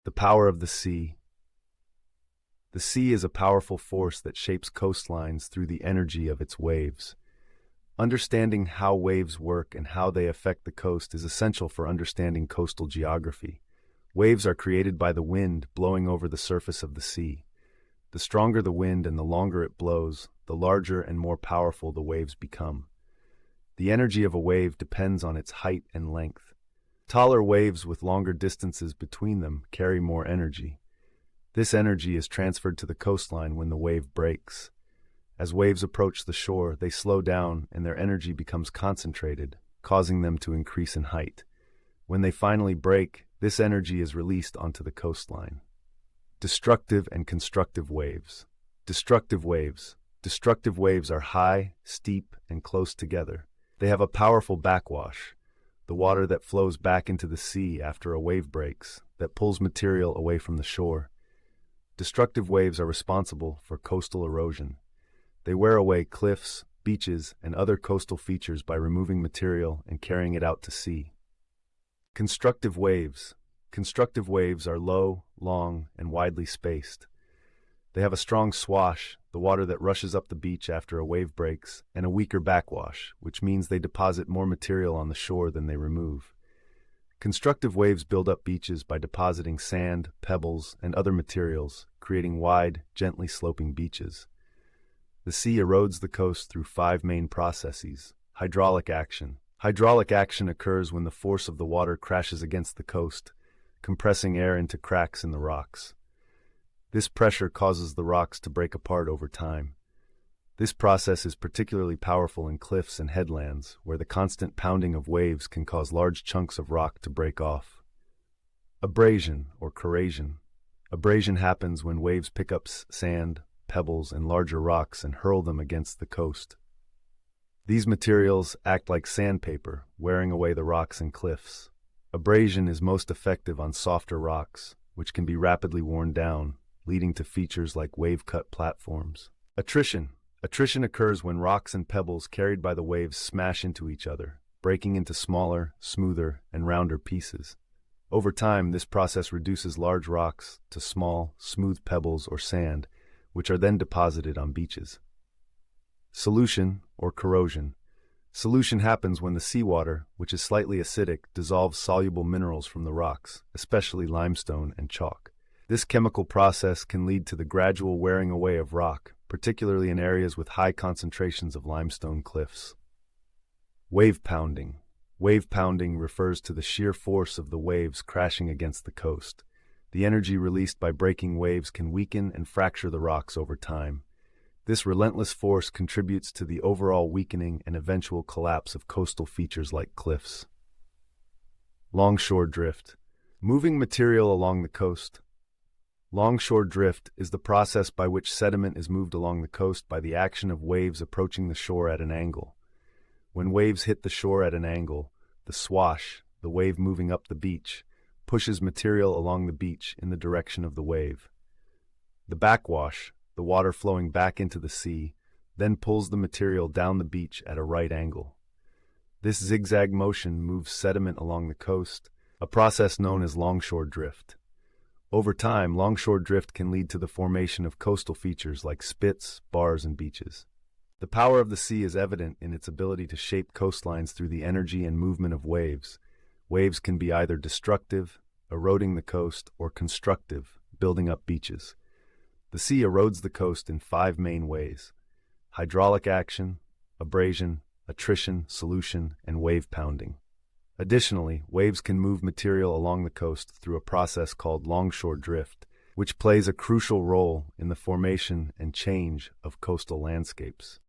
The power of the sea. The sea is a powerful force that shapes coastlines through the energy of its waves. Understanding how waves work and how they affect the coast is essential for understanding coastal geography. Waves are created by the wind blowing over the surface of the sea. The stronger the wind and the longer it blows, the larger and more powerful the waves become. The energy of a wave depends on its height and length. Taller waves with longer distances between them carry more energy. This energy is transferred to the coastline when the wave breaks. As waves approach the shore, they slow down and their energy becomes concentrated, causing them to increase in height. When they finally break, this energy is released onto the coastline. Destructive and constructive waves. Destructive waves. Destructive waves are high, steep, and close together. They have a powerful backwash, the water that flows back into the sea after a wave breaks, that pulls material away from the shore. Destructive waves are responsible for coastal erosion. They wear away cliffs, beaches, and other coastal features by removing material and carrying it out to sea. Constructive waves. Constructive waves are low, long, and widely spaced. They have a strong swash, the water that rushes up the beach after a wave breaks, and a weaker backwash, which means they deposit more material on the shore than they remove. Constructive waves build up beaches by depositing sand, pebbles, and other materials, creating wide, gently sloping beaches. The sea erodes the coast through 5 main processes. Hydraulic action. Hydraulic action occurs when the force of the water crashes against the coast, compressing air into cracks in the rocks. This pressure causes the rocks to break apart over time. This process is particularly powerful in cliffs and headlands, where the constant pounding of waves can cause large chunks of rock to break off. Abrasion or corrosion. Abrasion happens when waves pick up sand, pebbles, and larger rocks and hurl them against the coast. These materials act like sandpaper, wearing away the rocks and cliffs. Abrasion is most effective on softer rocks, which can be rapidly worn down, leading to features like wave-cut platforms. Attrition. Attrition occurs when rocks and pebbles carried by the waves smash into each other, breaking into smaller, smoother, and rounder pieces. Over time, this process reduces large rocks to small, smooth pebbles or sand, which are then deposited on beaches. Solution or corrosion. Solution happens when the seawater, which is slightly acidic, dissolves soluble minerals from the rocks, especially limestone and chalk. This chemical process can lead to the gradual wearing away of rock, particularly in areas with high concentrations of limestone cliffs. Wave pounding. Wave pounding refers to the sheer force of the waves crashing against the coast. The energy released by breaking waves can weaken and fracture the rocks over time. This relentless force contributes to the overall weakening and eventual collapse of coastal features like cliffs. Longshore drift. Moving material along the coast. Longshore drift is the process by which sediment is moved along the coast by the action of waves approaching the shore at an angle. When waves hit the shore at an angle, the swash, the wave moving up the beach, pushes material along the beach in the direction of the wave. The backwash, the water flowing back into the sea, then pulls the material down the beach at a right angle. This zigzag motion moves sediment along the coast, a process known as longshore drift. Over time, longshore drift can lead to the formation of coastal features like spits, bars, and beaches. The power of the sea is evident in its ability to shape coastlines through the energy and movement of waves. Waves can be either destructive, eroding the coast, or constructive, building up beaches. The sea erodes the coast in 5 main ways: hydraulic action, abrasion, attrition, solution, and wave pounding. Additionally, waves can move material along the coast through a process called longshore drift, which plays a crucial role in the formation and change of coastal landscapes.